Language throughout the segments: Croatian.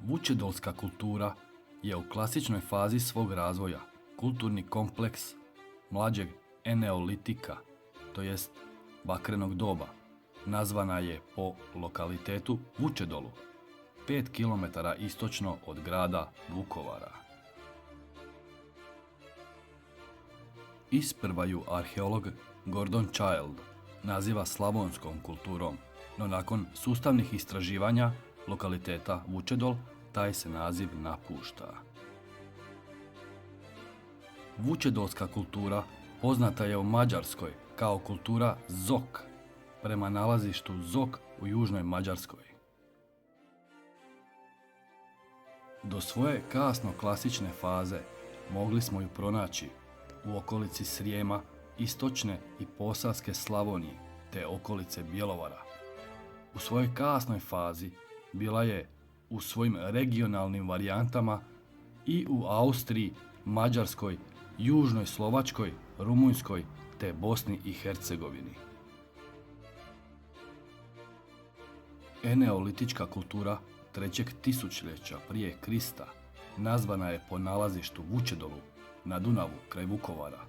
Vučedolska kultura je u klasičnoj fazi svog razvoja kulturni kompleks mlađeg eneolitika, to jest bakrenog doba. Nazvana je po lokalitetu Vučedolu, 5 km istočno od grada Vukovara. Isprva ju arheolog Gordon Child naziva slavonskom kulturom, no nakon sustavnih istraživanja lokaliteta Vučedol taj se naziv napušta. Vučedolska kultura poznata je u Mađarskoj kao kultura Zok, prema nalazištu Zok u južnoj Mađarskoj. Do svoje kasno klasične faze mogli smo ju pronaći u okolici Srijema, istočne i posavske Slavonije te okolice Bjelovara. U svojoj kasnoj fazi bila je u svojim regionalnim varijantama i u Austriji, Mađarskoj, Južnoj Slovačkoj, Rumunjskoj te Bosni i Hercegovini. Eneolitička kultura 3. tisućljeća prije Krista nazvana je po nalazištu Vučedolu na Dunavu kraj Vukovara.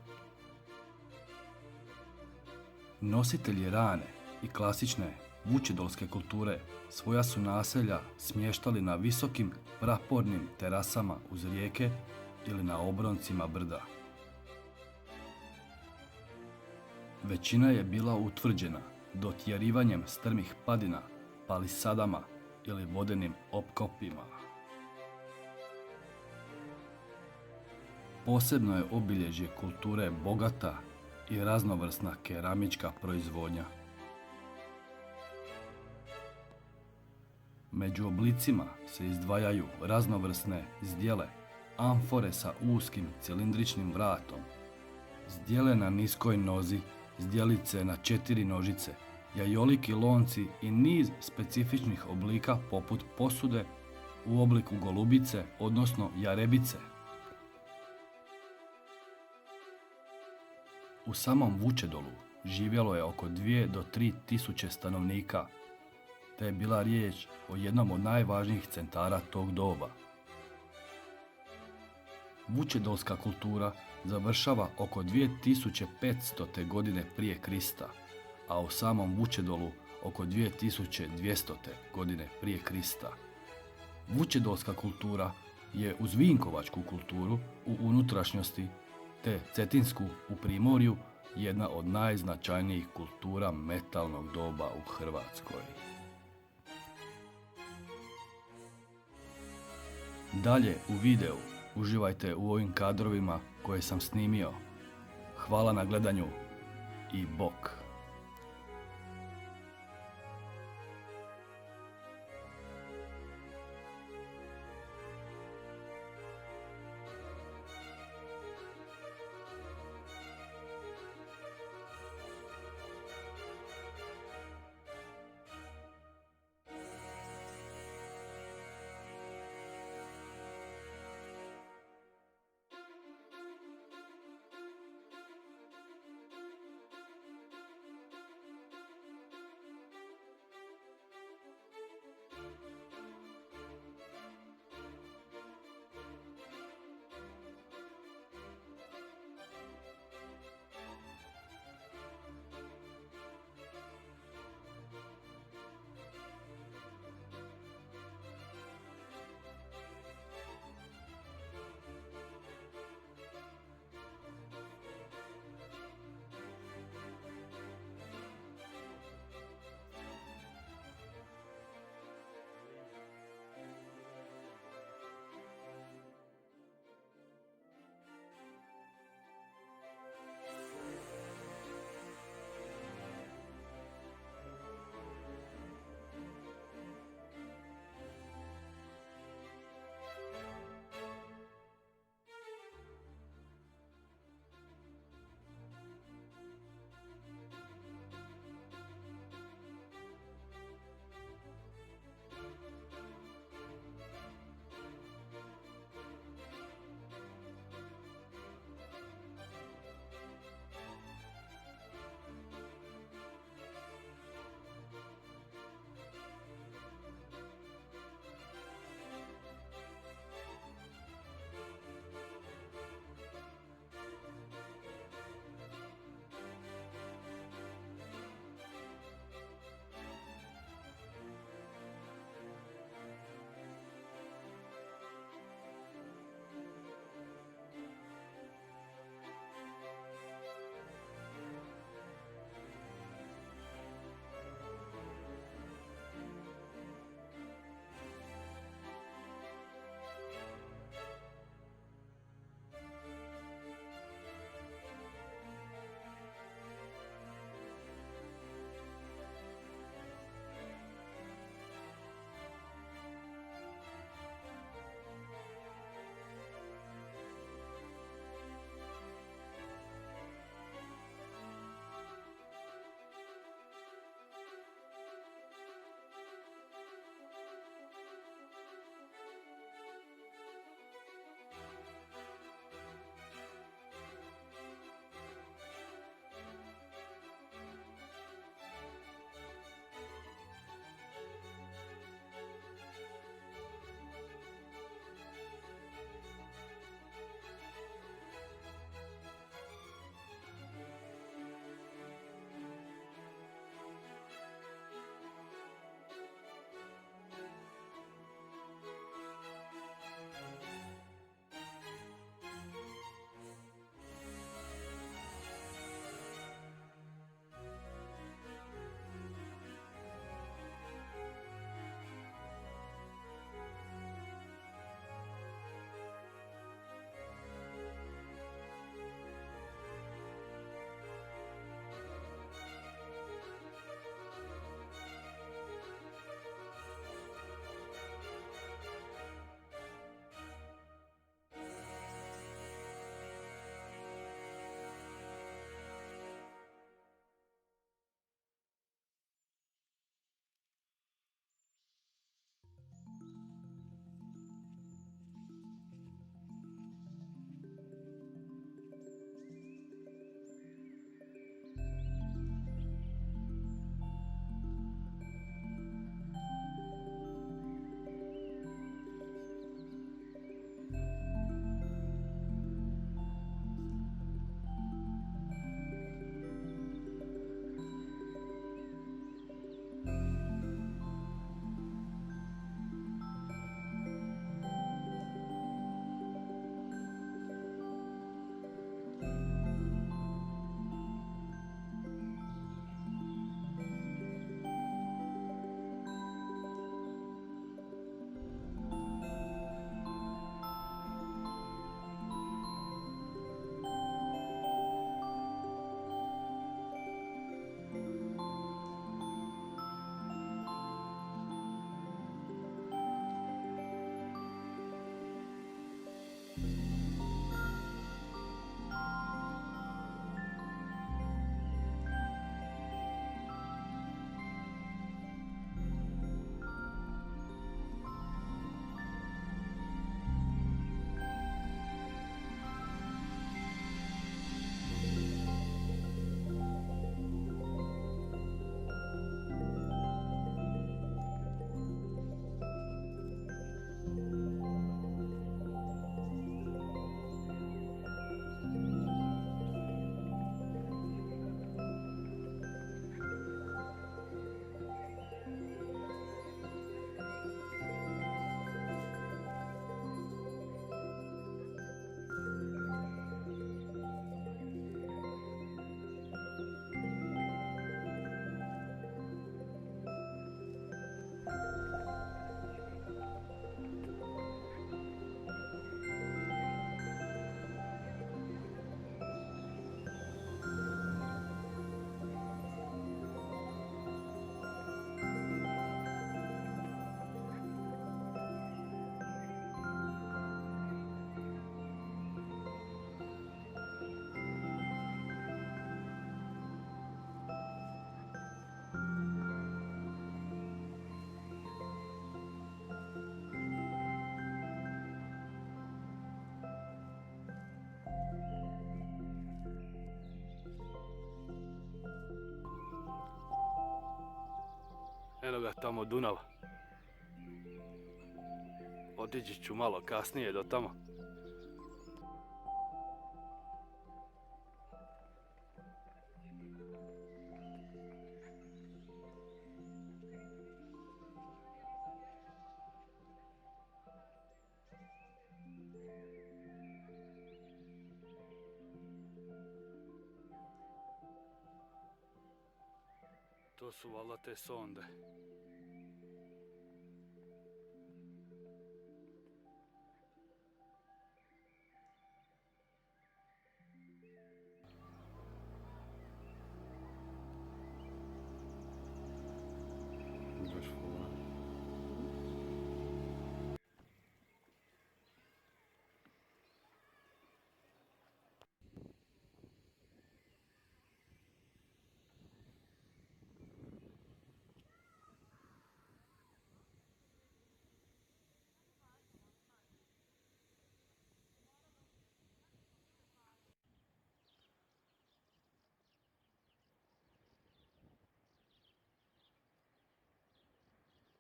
Nositelji rane i klasične vučedolske kulture svoja su naselja smještali na visokim prapornim terasama uz rijeke ili na obroncima brda. Većina je bila utvrđena dotjerivanjem strmih padina, palisadama ili vodenim opkopima. Posebno je obilježje kulture bogata i raznovrsna keramička proizvodnja. Među oblicima se izdvajaju raznovrsne zdjele, amfore sa uskim cilindričnim vratom, zdjele na niskoj nozi, zdjelice na 4 nožice, jajoliki lonci i niz specifičnih oblika poput posude u obliku golubice, odnosno jarebice. U samom Vučedolu živjelo je oko 2 do 3 tisuće stanovnika, te je bila riječ o jednom od najvažnijih centara tog doba. Vučedolska kultura završava oko 2500. godine prije Krista, a u samom Vučedolu oko 2200. godine prije Krista. Vučedolska kultura je uz Vinkovačku kulturu u unutrašnjosti te Cetinsku u Primorju jedna od najznačajnijih kultura metalnog doba u Hrvatskoj. Dalje u videu uživajte u ovim kadrovima koje sam snimio. Hvala na gledanju i bok! Eno ga tamo Dunav. Otići ću malo kasnije do tamo. To su valjda te sonde.